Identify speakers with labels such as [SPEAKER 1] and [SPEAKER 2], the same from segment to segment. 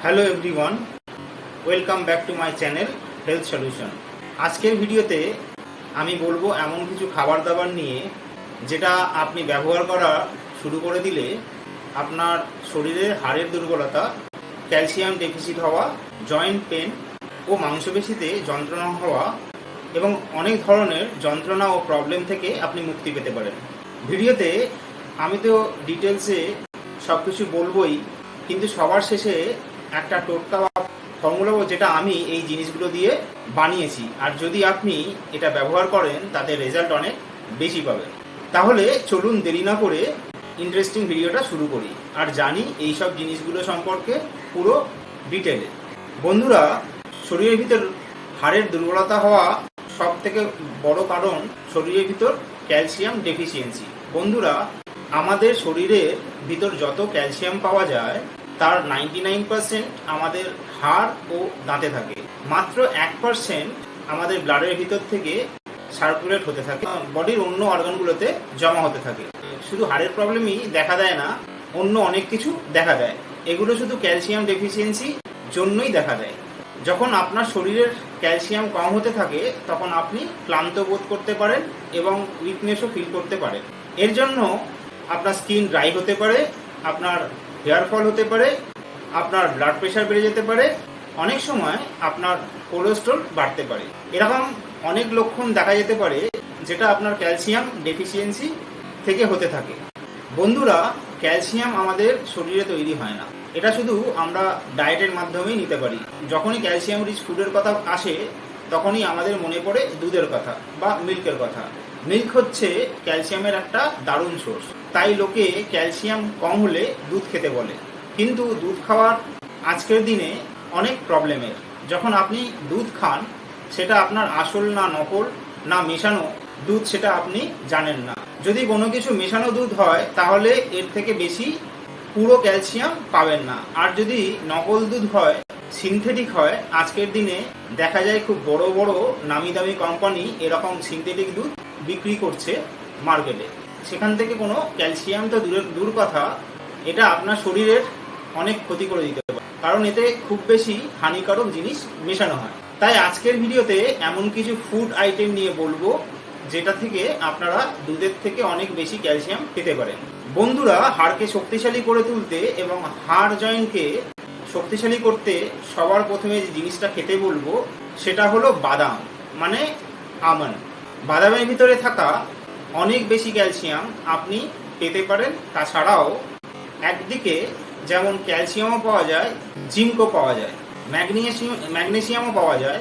[SPEAKER 1] Hello everyone, welcome back to my channel health solution. আজকের ভিডিওতে আমি বলবো এমন কিছু খাবার দাবার নিয়ে যেটা আপনি ব্যবহার করা শুরু করে দিলে আপনার শরীরে হাড়ের দুর্বলতা, ক্যালসিয়াম ডেফিসিট হওয়া, জয়েন্ট পেন ও মাংসপেশিতে যন্ত্রণা হওয়া এবং অনেক ধরনের যন্ত্রণা ও প্রবলেম থেকে আপনি মুক্তি পেতে পারেন। ভিডিওতে আমি তো ডিটেলসে সব কিছু বলবোই, কিন্তু সবার শেষে একটা টোটকা বা ফর্মুলা যেটা আমি এই জিনিসগুলো দিয়ে বানিয়েছি, আর যদি আপনি এটা ব্যবহার করেন তাতে রেজাল্ট অনেক বেশি পাবেন। তাহলে চলুন দেরি না করে ইন্টারেস্টিং ভিডিওটা শুরু করি আর জানি এই সব জিনিসগুলো সম্পর্কে পুরো ডিটেলে। বন্ধুরা, শরীরের ভিতর হাড়ের দুর্বলতা হওয়া সব থেকে বড় কারণ শরীরের ভিতর ক্যালসিয়াম ডেফিসিয়েন্সি। বন্ধুরা, আমাদের শরীরের ভিতর যত ক্যালসিয়াম পাওয়া যায় তার 99% আমাদের হাড় ও দাঁতে থাকে। মাত্র 1% আমাদের ব্লাডের ভিতর থেকে সার্কুলেট হতে থাকে, বডির অন্য অর্গানগুলোতে জমা হতে থাকে। শুধু হাড়ের প্রবলেমই দেখা দেয় না, অন্য অনেক কিছু দেখা দেয়। এগুলো শুধু ক্যালসিয়াম ডেফিসিয়েন্সি জন্যই দেখা দেয়। যখন আপনার শরীরের ক্যালসিয়াম কম হতে থাকে তখন আপনি ক্লান্ত বোধ করতে পারেন এবং উইকনেসও ফিল করতে পারেন। এর জন্য আপনার স্কিন ড্রাই হতে পারে, আপনার হেয়ার ফল হতে পারে, আপনার ব্লাড প্রেশার বেড়ে যেতে পারে, অনেক সময় আপনার কোলেস্ট্রল বাড়তে পারে। এরকম অনেক লক্ষণ দেখা যেতে পারে যেটা আপনার ক্যালসিয়াম ডেফিসিয়েন্সি থেকে হতে থাকে। বন্ধুরা, ক্যালসিয়াম আমাদের শরীরে তৈরি হয় না, এটা শুধু আমরা ডায়েটের মাধ্যমেই নিতে পারি। যখনই ক্যালসিয়াম রিচ ফুডের কথা আসে তখনই আমাদের মনে পড়ে দুধের কথা বা মিল্কের কথা। মিল্ক হচ্ছে ক্যালসিয়ামের একটা দারুণ সোর্স, তাই লোকে ক্যালসিয়াম কম হলে দুধ খেতে বলে। কিন্তু দুধ খাওয়ার আজকের দিনে অনেক প্রবলেমের। যখন আপনি দুধ খান সেটা আপনার আসল না নকল না মেশানো দুধ সেটা আপনি জানেন না। যদি কোনো কিছু মেশানো দুধ হয় তাহলে এর থেকে বেশি পুরো ক্যালসিয়াম পাবেন না। আর যদি নকল দুধ হয়, সিনথেটিক হয়, আজকের দিনে দেখা যায় খুব বড় বড় নামি দামি কোম্পানি এরকম সিনথেটিক দুধ বিক্রি করছে মার্কেটে। সেখান থেকে কোনো ক্যালসিয়াম তো দূর কথা, এটা আপনার শরীরের অনেক ক্ষতি করে দিতে পারে, কারণ এতে খুব বেশি হানিকারক জিনিস মেশানো হয়। তাই আজকের ভিডিওতে এমন কিছু ফুড আইটেম নিয়ে বলবো যেটা থেকে আপনারা দুধের থেকে অনেক বেশি ক্যালসিয়াম পেতে পারেন। বন্ধুরা, হাড়কে শক্তিশালী করে তুলতে এবং হাড় জয়েন্টকে শক্তিশালী করতে সবার প্রথমে যে জিনিসটা খেতে বলবো সেটা হলো বাদাম, মানে আমন্ড। বাদামের ভিতরে থাকা অনেক বেশি ক্যালসিয়াম আপনি পেতে পারেন। তাছাড়াও একদিকে যেমন ক্যালসিয়ামও পাওয়া যায়, জিঙ্কও পাওয়া যায়, ম্যাগনেসিয়ামও পাওয়া যায়,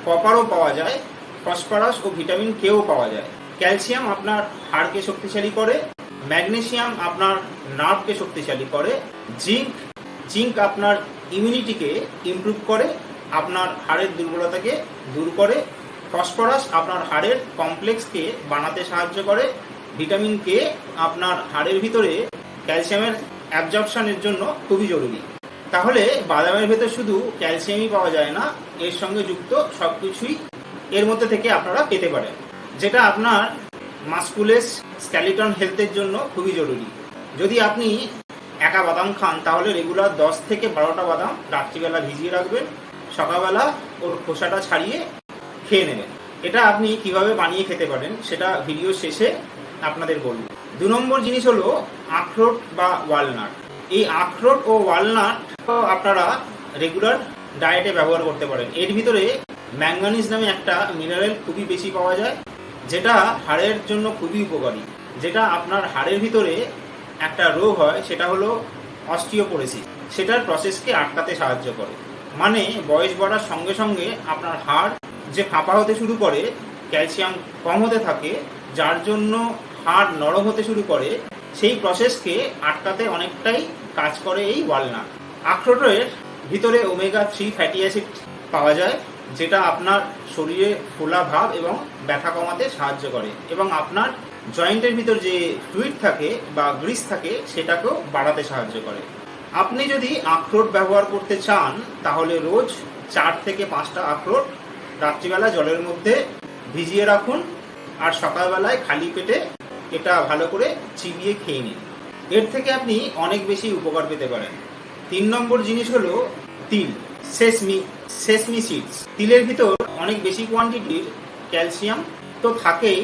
[SPEAKER 1] কপারও পাওয়া যায়, ফসফরাস ও ভিটামিন কেও পাওয়া যায়। ক্যালসিয়াম আপনার হাড়কে শক্তিশালী করে, ম্যাগনেসিয়াম আপনার নার্ভকে শক্তিশালী করে, জিঙ্ক আপনার ইমিউনিটিকে ইমপ্রুভ করে, আপনার হাড়ের দুর্বলতাকে দূর করে, ফসফরাস আপনার হাড়ের কমপ্লেক্সকে বানাতে সাহায্য করে, ভিটামিন কে আপনার হাড়ের ভিতরে ক্যালসিয়ামের অ্যাবজর্পশনের জন্য খুবই জরুরি। তাহলে বাদামের ভেতর শুধু ক্যালসিয়ামই পাওয়া যায় না, এর সঙ্গে যুক্ত সব কিছুই এর মধ্যে থেকে আপনারা পেতে পারেন, যেটা আপনার মাসকুলাস স্কেলিটন হেলথের জন্য খুবই জরুরি। যদি আপনি একা বাদাম খান তাহলে রেগুলার 10 থেকে 12টা বাদাম রাত্রিবেলা ভিজিয়ে রাখবেন, সকালবেলা ওর খোসাটা ছাড়িয়ে খেয়ে নেবেন। এটা আপনি কিভাবে বানিয়ে খেতে পারেন সেটা ভিডিও শেষে আপনাদের বলব। 2 নম্বর জিনিস হলো আখরোট বা ওয়ালনাট। এই আখরোট ও ওয়ালনাট আপনারা রেগুলার ডায়েটে ব্যবহার করতে পারেন। এর ভিতরে ম্যাঙ্গানিজ নামে একটা মিনারেল খুবই বেশি পাওয়া যায়, যেটা হাড়ের জন্য খুবই উপকারী। যেটা আপনার হাড়ের ভিতরে একটা রোগ হয় সেটা হলো অস্টিওপোরোসিস, সেটার প্রসেসকে আটকাতে সাহায্য করে। মানে বয়স বাড়ার সঙ্গে সঙ্গে আপনার হাড় যে ফাঁপা হতে শুরু করে, ক্যালসিয়াম কম হতে থাকে, যার জন্য হাড় নরম হতে শুরু করে, সেই প্রসেসকে আটকাতে অনেকটাই কাজ করে এই ওয়ালনাট। আখরোটের ভিতরে ওমেগা 3 ফ্যাটি অ্যাসিড পাওয়া যায়, যেটা আপনার শরীরে ফোলা ভাব এবং ব্যথা কমাতে সাহায্য করে এবং আপনার জয়েন্টের ভিতর যে ফ্লুইড থাকে বা গ্রিস থাকে সেটাকেও বাড়াতে সাহায্য করে। আপনি যদি আখরোট ব্যবহার করতে চান তাহলে রোজ 4 থেকে 5টা আখরোট রাত্রিবেলা জলের মধ্যে ভিজিয়ে রাখুন, আর সকালবেলায় খালি পেটে এটা ভালো করে চিবিয়ে খেয়ে নিন। এর থেকে আপনি অনেক বেশি উপকার পেতে পারেন। 3 নম্বর জিনিস হলো তিল, সেসমি সিডস। তিলের ভিতর অনেক বেশি কোয়ান্টিটির ক্যালসিয়াম তো থাকেই।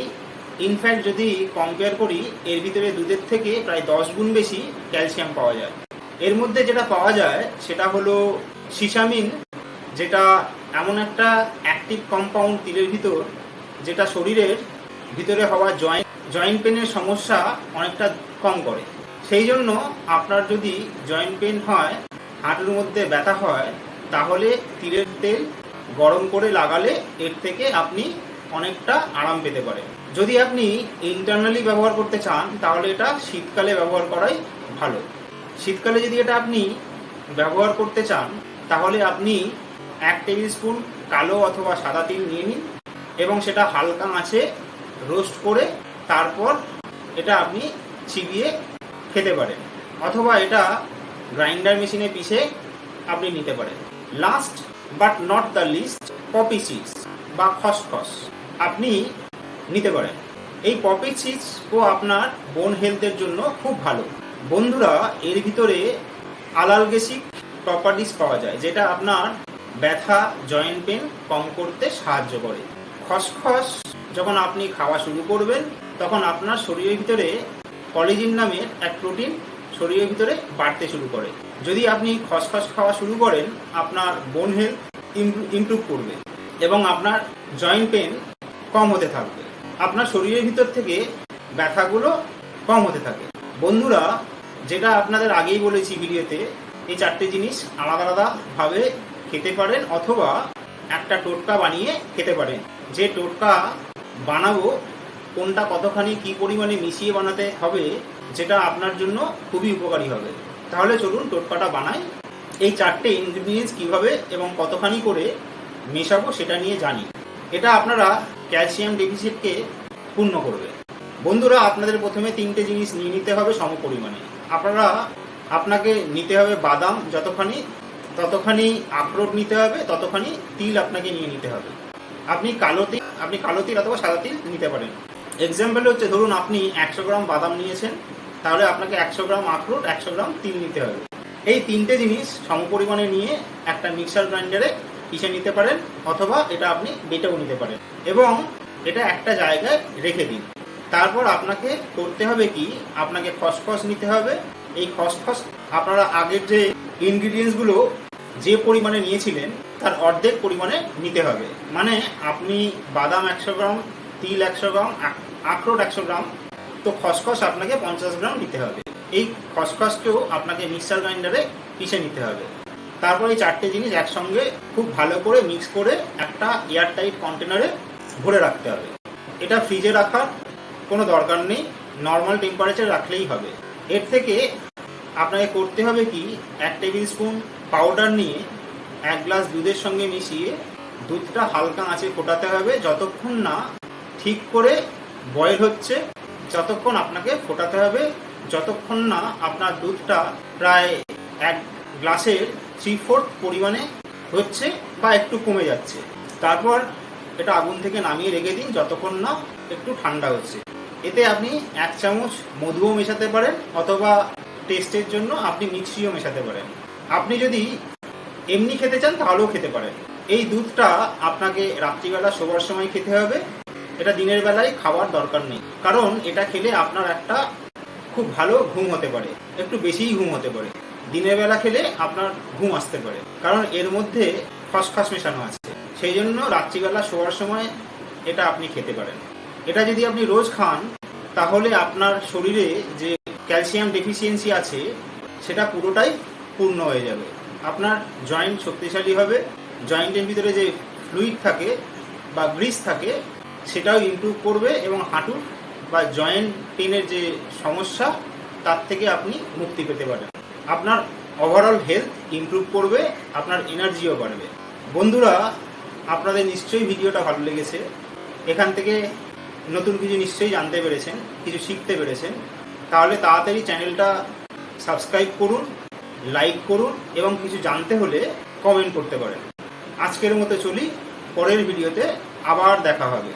[SPEAKER 1] ইনফ্যাক্ট যদি কম্পেয়ার করি, এর ভিতরে দুধের থেকে প্রায় 10 গুণ বেশি ক্যালসিয়াম পাওয়া যায়। এর মধ্যে যেটা পাওয়া যায় সেটা হলো সিসামিন, যেটা এমন একটা অ্যাক্টিভ কম্পাউন্ড তিলের ভিতর, যেটা শরীরের ভিতরে হওয়া জয়েন্ট পেনের সমস্যা অনেকটা কম করে। সেই জন্য আপনার যদি জয়েন্ট পেন হয়, হাঁটুর মধ্যে ব্যথা হয়, তাহলে তিলের তেল গরম করে লাগালে এর থেকে আপনি অনেকটা আরাম পেতে পারেন। যদি আপনি ইন্টারনালি ব্যবহার করতে চান, তাহলে এটা শীতকালে ব্যবহার করাই ভালো। শীতকালে যদি এটা আপনি ব্যবহার করতে চান, তাহলে আপনি 1 টেবিল স্পুন কালো অথবা সাদা তিল নিয়ে নিন এবং সেটা হালকা আঁচে রোস্ট করে তারপর এটা আপনি চিবিয়ে খেতে পারেন, অথবা এটা গ্রাইন্ডার মেশিনে পিষে আপনি নিতে পারেন। Last but not the least, poppy seeds বা খসখস আপনি নিতে পারেন। এই পপি সিডসও আপনার বোন হেলথের জন্য খুব ভালো। বন্ধুরা, এর ভিতরে অ্যানালজেসিক প্রপার্টিস পাওয়া যায়, যেটা আপনার ব্যথা, জয়েন্ট পেন কম করতে সাহায্য করে। খসখস যখন আপনি খাওয়া শুরু করবেন, তখন আপনার শরীরের ভিতরে কলেজিন নামের এক প্রোটিন শরীরের ভিতরে বাড়তে শুরু করে। যদি আপনি খসখস খাওয়া শুরু করেন, আপনার বোন হেলথ ইমপ্রুভ করবে এবং আপনার জয়েন্ট পেন কম হতে থাকবে। আপনার শরীরের ভিতর থেকে ব্যথাগুলো কম হতে থাকে। বন্ধুরা, যেটা আপনাদের আগেই বলেছি ভিডিওতে, এই 4টে জিনিস আলাদা আলাদাভাবে খেতে পারেন, অথবা একটা টোটকা বানিয়ে খেতে পারেন। যে টোটকা বানাবো, কোনটা কতখানি কি পরিমাণে মিশিয়ে বানাতে হবে, যেটা আপনার জন্য খুবই উপকারী হবে। তাহলে চলুন টোটকাটা বানাই। এই 4টে ইনগ্রিডিয়েন্টস কীভাবে এবং কতখানি করে মেশাবো সেটা নিয়ে জানি। এটা আপনারা ক্যালসিয়াম ডেফিসিটকে পূর্ণ করবে। বন্ধুরা, আপনাদের প্রথমে 3টে জিনিস নিয়ে নিতে হবে সম পরিমাণে। আপনাকে নিতে হবে বাদাম যতখানি, ততখানি আখরোট নিতে হবে, ততখানি তিল আপনাকে নিয়ে নিতে হবে। আপনি কালো তিল অথবা সাদা তিল নিতে পারেন। এক্সাম্পল হচ্ছে, ধরুন আপনি 100 গ্রাম বাদাম নিয়েছেন, তাহলে আপনাকে 100 গ্রাম আখরোট, 100 গ্রাম তিল নিতে হবে। এই 3টে জিনিস সমপরিমাণে নিয়ে একটা মিক্সার গ্রাইন্ডারে পিষে নিতে পারেন, অথবা এটা আপনি বেটেও নিতে পারেন এবং এটা একটা জায়গায় রেখে দিন। তারপর আপনাকে করতে হবে কি, আপনাকে খসখস নিতে হবে। এই খসখস আপনারা আগের যে ইনগ্রিডিয়েন্টসগুলো যে পরিমাণে নিয়েছিলেন তার অর্ধেক পরিমাণে নিতে হবে। মানে আপনি বাদাম 100 গ্রাম, তিল 100 গ্রাম, আখরোট 100 গ্রাম, তো খসখস আপনাকে 50 গ্রাম নিতে হবে। এই খসখসকেও আপনাকে মিক্সার গ্রাইন্ডারে পিষে নিতে হবে। তারপর এই 4টে জিনিস একসঙ্গে খুব ভালো করে মিক্স করে একটা এয়ারটাইট কন্টেনারে ভরে রাখতে হবে। এটা ফ্রিজে রাখার কোনো দরকার নেই, নর্মাল টেম্পারেচার রাখলেই হবে। এর থেকে আপনাকে করতে হবে কি, 1 টেবিল স্পুন পাউডার নিয়ে 1 গ্লাস দুধের সঙ্গে মিশিয়ে দুধটা হালকা আঁচে ফোটাতে হবে, যতক্ষণ না ঠিক করে বয়েল হচ্ছে যতক্ষণ আপনাকে ফোটাতে হবে, যতক্ষণ না আপনার দুধটা প্রায় 1 গ্লাসের 3/4 পরিমাণে হচ্ছে বা একটু কমে যাচ্ছে। তারপর এটা আগুন থেকে নামিয়ে রেখে দিন যতক্ষণ না একটু ঠান্ডা হচ্ছে। এতে আপনি 1 চামচ মধুও মেশাতে পারেন, অথবা টেস্টের জন্য আপনি মিক্সিও মেশাতে পারেন। আপনি যদি এমনি খেতে চান তাহলেও খেতে পারেন। এই দুধটা আপনাকে রাত্রিবেলা শোবার সময় খেতে হবে। এটা দিনের বেলায় খাওয়ার দরকার নেই, কারণ এটা খেলে আপনার একটা খুব ভালো ঘুম হতে পারে, একটু বেশিই ঘুম হতে পারে। দিনের বেলা খেলে আপনার ঘুম আসতে পারে, কারণ এর মধ্যে খসখস মেশানো আছে। সেই জন্য রাত্রিবেলা শোয়ার সময় এটা আপনি খেতে পারেন। এটা যদি আপনি রোজ খান, তাহলে আপনার শরীরে যে ক্যালসিয়াম ডেফিসিয়েন্সি আছে সেটা পুরোটাই পূর্ণ হয়ে যাবে। আপনার জয়েন্ট শক্তিশালী হবে, জয়েন্টের ভিতরে যে ফ্লুইড থাকে বা গ্রিস থাকে সেটাও ইমপ্রুভ করবে এবং হাঁটু বা জয়েন্ট পেনের যে সমস্যা তার থেকে আপনি মুক্তি পেতে পারেন। আপনার ওভারঅল হেলথ ইমপ্রুভ করবে, আপনার এনার্জিও বাড়বে। বন্ধুরা, আপনাদের নিশ্চয়ই ভিডিওটা ভালো লেগেছে। এখান থেকে নতুন কিছু নিশ্চয়ই জানতে পেরেছেন, কিছু শিখতে পেরেছেন। তাহলে তাড়াতাড়ি চ্যানেলটা সাবস্ক্রাইব করুন, লাইক করুন এবং কিছু জানতে হলে কমেন্ট করতে পারেন। আজকের মতো চলি, পরের ভিডিওতে আবার দেখা হবে।